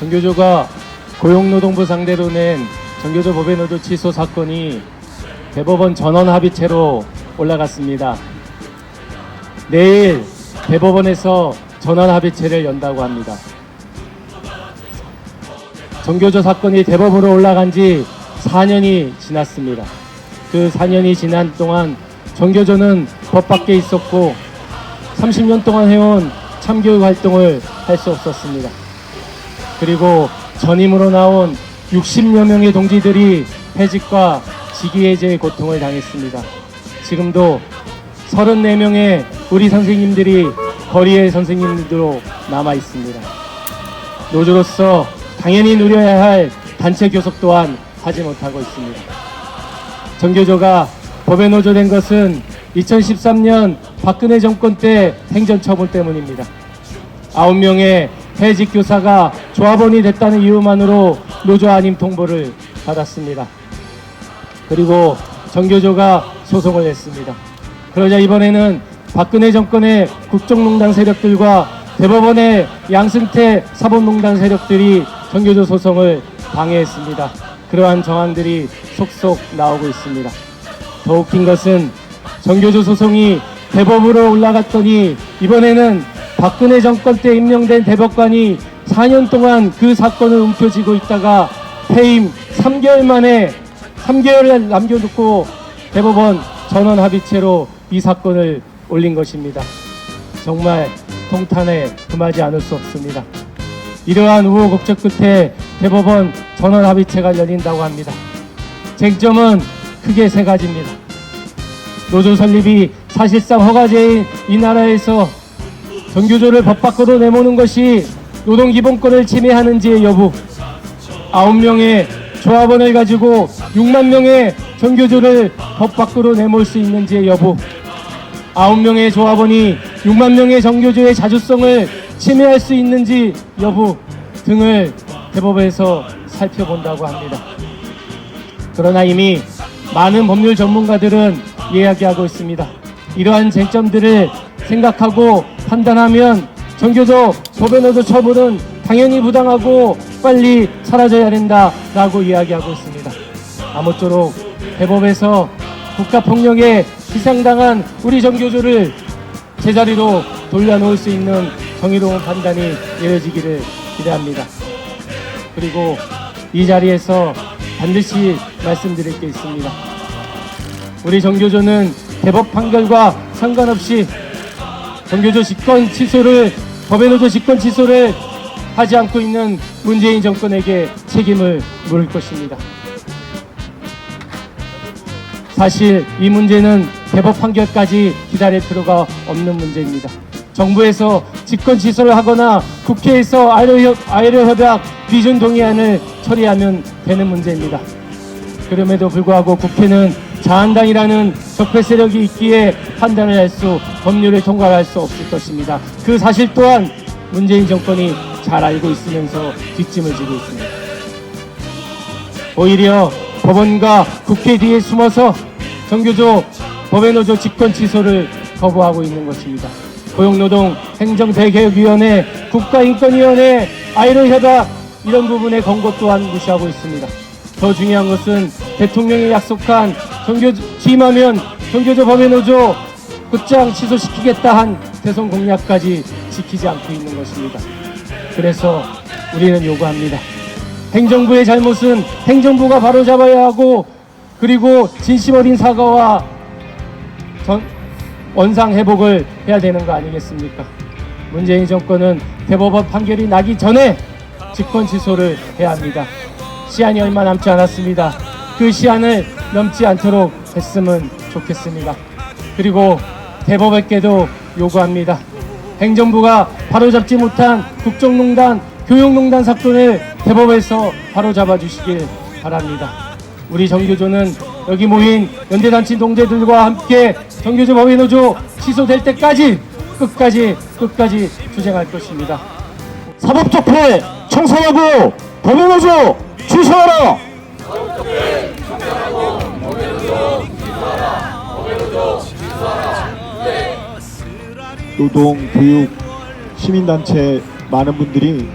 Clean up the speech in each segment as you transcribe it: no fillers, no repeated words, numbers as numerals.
정교조가 고용노동부 상대로 낸 정교조 법외노조 취소 사건이 대법원 전원 합의체로 올라갔습니다. 내일 대법원에서 전원 합의체를 연다고 합니다. 정교조 사건이 대법원으로 올라간 지 4년이 지났습니다. 그 4년이 지난 동안 정교조는 법 밖에 있었고 30년 동안 해온 참교육 활동을 할 수 없었습니다. 그리고 전임으로 나온 60여 명의 동지들이 해직과 직위해제의 고통을 당했습니다. 지금도 34명의 우리 선생님들이 거리의 선생님들로 남아 있습니다. 노조로서 당연히 누려야 할 단체 교섭 또한 하지 못하고 있습니다. 정교조가 법에 노조된 것은 2013년 박근혜 정권 때 행정처분 때문입니다. 9명의 해직 교사가 조합원이 됐다는 이유만으로 노조 안임 통보를 받았습니다. 그리고 정교조가 소송을 냈습니다. 그러자 이번에는 박근혜 정권의 국정농단 세력들과 대법원의 양승태 사법농단 세력들이 정교조 소송을 방해했습니다. 그러한 정황들이 속속 나오고 있습니다. 더 웃긴 것은 정교조 소송이 대법으로 올라갔더니 이번에는 박근혜 정권 때 임명된 대법관이 4년 동안 그 사건을 움켜쥐고 있다가 퇴임 3개월 만에 3개월을 남겨놓고 대법원 전원 합의체로 이 사건을 올린 것입니다. 정말 통탄에 금하지 않을 수 없습니다. 이러한 우호곡절 끝에 대법원 전원 합의체가 열린다고 합니다. 쟁점은 크게 세 가지입니다. 노조 설립이 사실상 허가제인 이 나라에서 정교조를 법 밖으로 내모는 것이 노동기본권을 침해하는지의 여부, 9명의 조합원을 가지고 6만 명의 정교조를 법 밖으로 내몰 수 있는지의 여부, 9명의 조합원이 6만 명의 정교조의 자주성을 침해할 수 있는지 여부 등을 대법에서 살펴본다고 합니다. 그러나 이미 많은 법률 전문가들은 이야기하고 있습니다. 이러한 쟁점들을 생각하고 판단하면 정교조 법외노조 처분은 당연히 부당하고 빨리 사라져야 된다라고 이야기하고 있습니다. 아무쪼록 대법에서 국가폭력에 희생당한 우리 정교조를 제자리로 돌려놓을 수 있는 정의로운 판단이 내려지기를 기대합니다. 그리고 이 자리에서 반드시 말씀드릴 게 있습니다. 우리 정교조는 대법 판결과 상관없이 정교조 직권 취소를, 법외노조 직권 취소를 하지 않고 있는 문재인 정권에게 책임을 물을 것입니다. 사실 이 문제는 대법 판결까지 기다릴 필요가 없는 문제입니다. 정부에서 직권 취소를 하거나 국회에서 아이로 협약 비준 동의안을 처리하면 되는 문제입니다. 그럼에도 불구하고 국회는 자한당이라는 적폐 세력이 있기에 판단을 할 수, 법률을 통과할 수 없을 것입니다. 그 사실 또한 문재인 정권이 잘 알고 있으면서 뒷짐을 지고 있습니다. 오히려 법원과 국회 뒤에 숨어서 정교조 법외노조 직권 취소를 거부하고 있는 것입니다. 고용노동 행정대개혁위원회, 국가인권위원회, 아이로 협약 이런 부분의 권고 또한 무시하고 있습니다. 더 중요한 것은 대통령이 약속한 취임하면 정교조 법외노조 곧장 취소시키겠다 한 대선 공약까지 지키지 않고 있는 것입니다. 그래서 우리는 요구합니다. 행정부의 잘못은 행정부가 바로잡아야 하고, 그리고 진심 어린 사과와 원상 회복을 해야 되는 거 아니겠습니까? 문재인 정권은 대법원 판결이 나기 전에 직권 취소를 해야 합니다. 시한이 얼마 남지 않았습니다. 그 시한을 넘지 않도록 했으면 좋겠습니다. 그리고 대법원께도 요구합니다. 행정부가 바로잡지 못한 국정농단, 교육농단 사건을 대법에서 바로잡아 주시길 바랍니다. 우리 정교조는 여기 모인 연대단체 동재들과 함께 정교조 법외노조 취소될 때까지 끝까지 투쟁할 것입니다. 사법적폐 청산하고 법외노조 취소하라! 노동, 교육, 시민단체 많은 분들이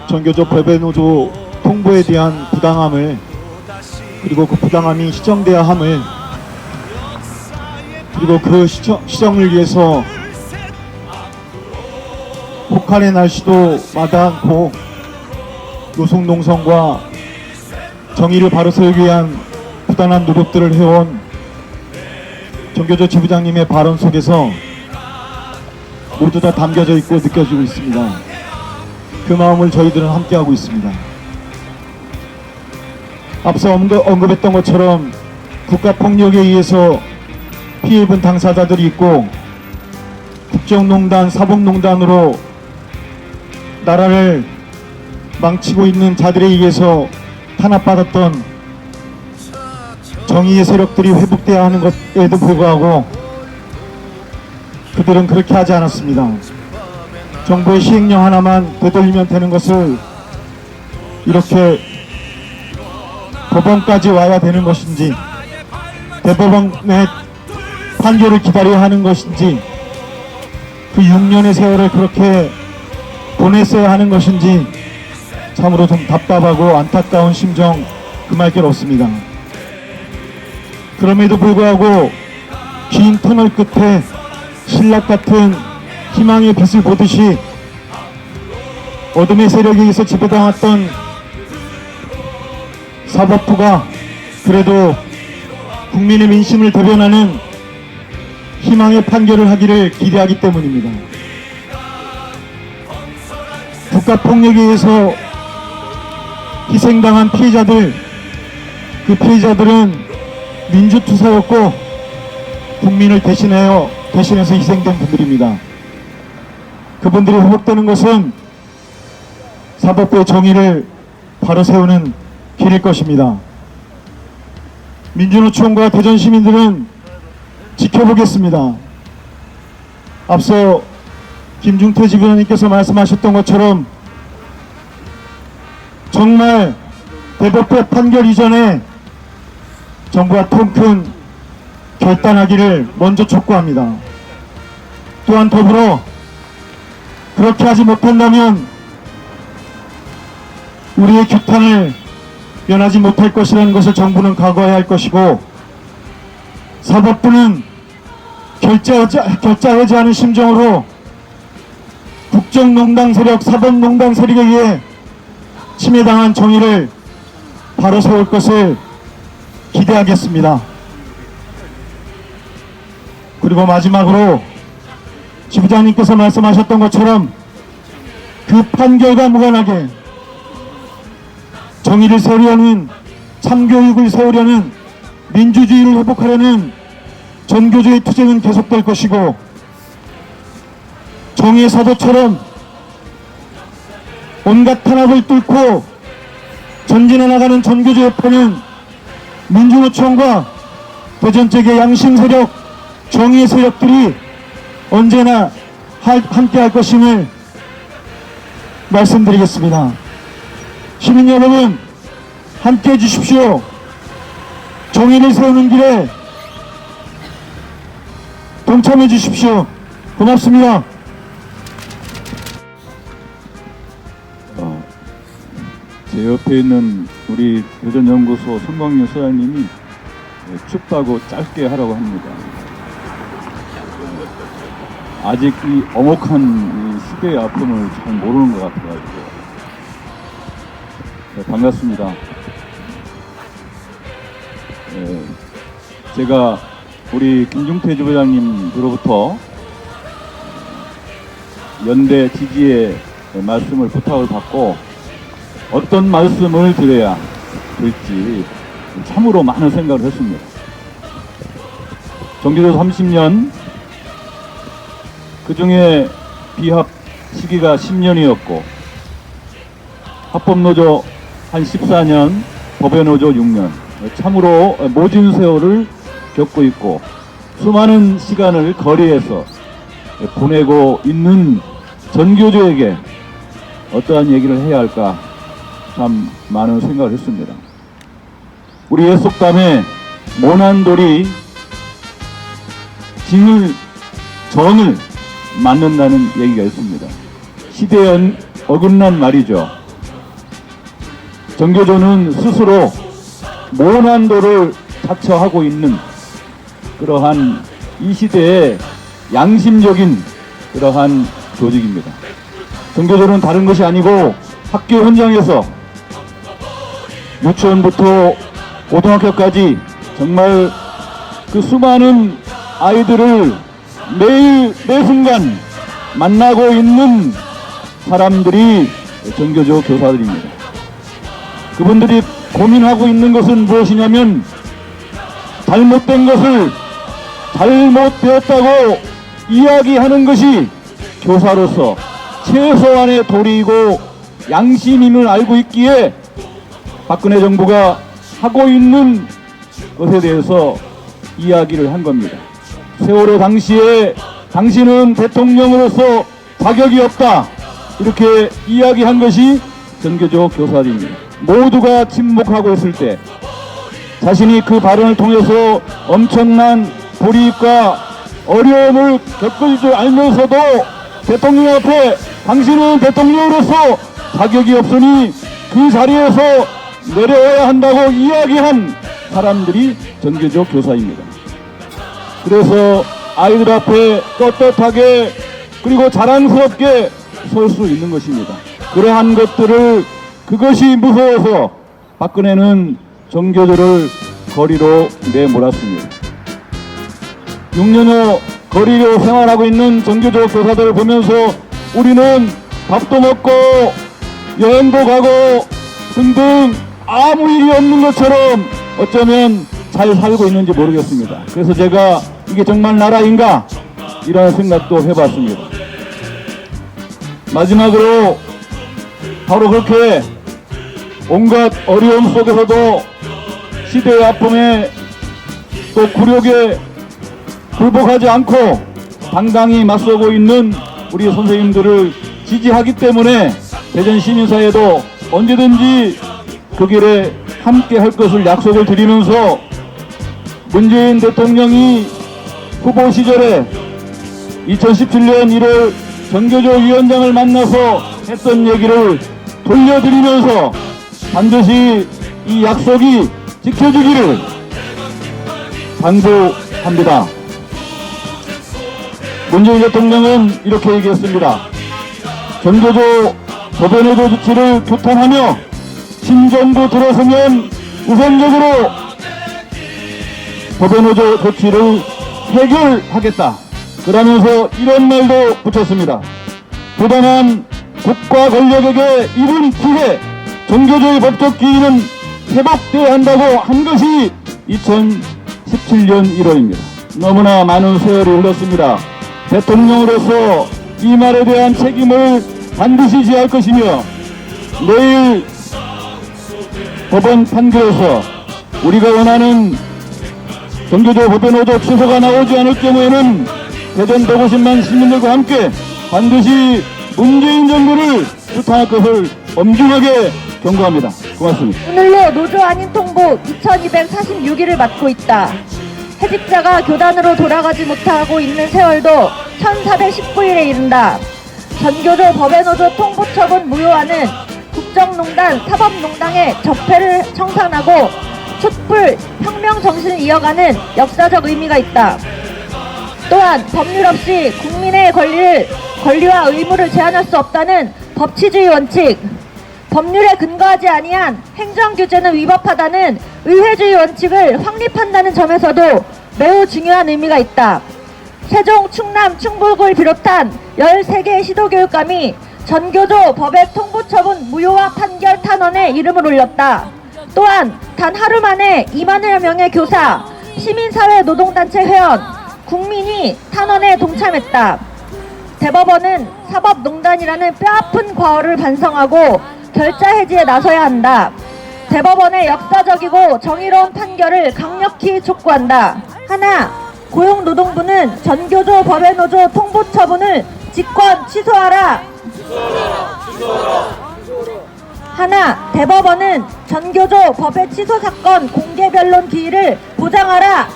전교조 법외노조 통보에 대한 부당함을, 그리고 그 부당함이 시정돼야 함을, 그리고 그 시정을 위해서 폭발의 날씨도 마다않고 노숙농성과 정의를 바로 세우기 위한 부단한 노력들을 해온 전교조 지부장님의 발언 속에서 모두 다 담겨져 있고 느껴지고 있습니다. 그 마음을 저희들은 함께하고 있습니다. 앞서 언급했던 것처럼 국가폭력에 의해서 피해 입은 당사자들이 있고 국정농단, 사법농단으로 나라를 망치고 있는 자들에 의해서 탄압받았던 정의의 세력들이 회복돼야 하는 것에도 불구하고 그들은 그렇게 하지 않았습니다. 정부의 시행령 하나만 되돌리면 되는 것을 이렇게 법원까지 와야 되는 것인지, 대법원의 판결을 기다려야 하는 것인지, 그 6년의 세월을 그렇게 보냈어야 하는 것인지 참으로 좀 답답하고 안타까운 심정 금할 길 없습니다. 그럼에도 불구하고 긴 터널 끝에 신락 같은 희망의 빛을 보듯이 어둠의 세력에 의해서 지배당했던 사법부가 그래도 국민의 민심을 대변하는 희망의 판결을 하기를 기대하기 때문입니다. 국가폭력에 의해서 희생당한 피해자들, 그 피해자들은 민주투사였고 국민을 대신해서 희생된 분들입니다. 그분들이 회복되는 것은 사법부의 정의를 바로 세우는 길일 것입니다. 민주노총과 대전 시민들은 지켜보겠습니다. 앞서 김중태 지부장님께서 말씀하셨던 것처럼 정말 대법원 판결 이전에 정부가 통 큰 결단하기를 먼저 촉구합니다. 또한 더불어 그렇게 하지 못한다면 우리의 규탄을 면하지 못할 것이라는 것을 정부는 각오해야 할 것이고, 사법부는 결자하지 않은 심정으로 국정농단 세력, 사법농단 세력에 의해 침해당한 정의를 바로 세울 것을 기대하겠습니다. 그리고 마지막으로 지부장님께서 말씀하셨던 것처럼 그 판결과 무관하게 정의를 세우려는, 참교육을 세우려는, 민주주의를 회복하려는 전교조의 투쟁은 계속될 것이고, 정의의 사도처럼 온갖 탄압을 뚫고 전진해 나가는 전교조협회는 민주노총과 대전적의 양심 세력, 정의의 세력들이 언제나 함께 할 것임을 말씀드리겠습니다. 시민 여러분, 함께 해주십시오. 정의를 세우는 길에 동참해 주십시오. 고맙습니다. 제 옆에 있는 우리 대전연구소 손광윤 소장님이 춥다고 짧게 하라고 합니다. 아직 이 엄혹한 이 시대의 아픔을 잘 모르는 것 같아가지고. 네, 반갑습니다. 제가 우리 김중태 지부장님으로부터 연대 지지의 말씀을 부탁을 받고 어떤 말씀을 드려야 될지 참으로 많은 생각을 했습니다. 전교조 30년, 그 중에 비합 시기가 10년이었고 합법노조 한 14년, 법외노조 6년, 참으로 모진 세월을 겪고 있고 수많은 시간을 거리에서 보내고 있는 전교조에게 어떠한 얘기를 해야 할까 참 많은 생각을 했습니다. 우리 옛속담에 모난돌이 전을 맞는다는 얘기가 있습니다. 시대에 어긋난 말이죠. 정교조는 스스로 모난도를 자처하고 있는 그러한 이 시대의 양심적인 그러한 조직입니다. 정교조는 다른 것이 아니고 학교 현장에서 유치원부터 고등학교까지 정말 그 수많은 아이들을 매일 매 순간 만나고 있는 사람들이 정교조 교사들입니다. 그분들이 고민하고 있는 것은 무엇이냐면 잘못된 것을 잘못되었다고 이야기하는 것이 교사로서 최소한의 도리이고 양심임을 알고 있기에 박근혜 정부가 하고 있는 것에 대해서 이야기를 한 겁니다. 세월호 당시에 당신은 대통령으로서 자격이 없다 이렇게 이야기한 것이 정교조 교사들입니다. 모두가 침묵하고 있을 때 자신이 그 발언을 통해서 엄청난 불이익과 어려움을 겪을 줄 알면서도 대통령 앞에 당신은 대통령으로서 자격이 없으니 그 자리에서 내려와야 한다고 이야기한 사람들이 정교조 교사입니다. 그래서 아이들 앞에 떳떳하게 그리고 자랑스럽게 설 수 있는 것입니다. 그러한 것들을 그것이 무서워서 박근혜는 정교조를 거리로 내몰았습니다. 6년여 거리로 생활하고 있는 정교조 교사들을 보면서 우리는 밥도 먹고 여행도 가고 등등 아무 일이 없는 것처럼 어쩌면 잘 살고 있는지 모르겠습니다. 그래서 제가 이게 정말 나라인가 이런 생각도 해봤습니다. 마지막으로 바로 그렇게 온갖 어려움 속에서도 시대의 아픔에 또 굴욕에 굴복하지 않고 당당히 맞서고 있는 우리 선생님들을 지지하기 때문에 대전 시민사회도 언제든지 그 길에 함께 할 것을 약속을 드리면서 문재인 대통령이 후보 시절에 2017년 1월 정교조 위원장을 만나서 했던 얘기를 돌려드리면서 반드시 이 약속이 지켜지기를 당부합니다. 문재인 대통령은 이렇게 얘기했습니다. 정교조 법원의도 조치를 규탄하며 신정부 들어서면 우선적으로 법원의도 조치를 해결하겠다. 그러면서 이런 말도 붙였습니다. 부당한 국가 권력에게 입은 피해, 정교조의 법적 기능은 회복돼야 한다고 한 것이 2017년 1월입니다. 너무나 많은 세월이 흘렀습니다. 대통령으로서 이 말에 대한 책임을 반드시 지할 것이며 내일 법원 판결에서 우리가 원하는 정교조 법원의도 취소가 나오지 않을 경우에는 대전 150만 시민들과 함께 반드시 문재인 정부를 규탄할 것을 엄중하게 경고합니다. 고맙습니다. 오늘로 노조 아닌 통보 2246일을 맞고 있다. 해직자가 교단으로 돌아가지 못하고 있는 세월도 1419일에 이른다. 전교조 법외노조 통보처분 무효화는 국정농단, 사법농단의 적폐를 청산하고 촛불 혁명 정신을 이어가는 역사적 의미가 있다. 또한 법률 없이 국민의 권리와 의무를 제한할 수 없다는 법치주의 원칙, 법률에 근거하지 아니한 행정규제는 위법하다는 의회주의 원칙을 확립한다는 점에서도 매우 중요한 의미가 있다. 세종, 충남, 충북을 비롯한 13개의 시도교육감이 전교조 법외 통보처분 무효화 판결 탄원에 이름을 올렸다. 또한 단 하루 만에 2만여 명의 교사, 시민사회 노동단체 회원, 국민이 탄원에 동참했다. 대법원은 사법농단이라는 뼈아픈 과오를 반성하고 결자 해지에 나서야 한다. 대법원의 역사적이고 정의로운 판결을 강력히 촉구한다. 하나, 고용노동부는 전교조 법외노조 통보처분을 직권 취소하라. 하나, 대법원은 전교조 법외 취소 사건 공개 변론 기일을 보장하라.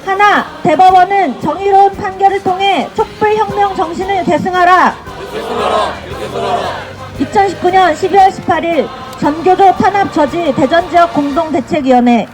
하나, 대법원은 정의로운 판결을 통해 촛불혁명 정신을 계승하라. 2019년 12월 18일 전교조 탄압 저지 대전지역 공동대책위원회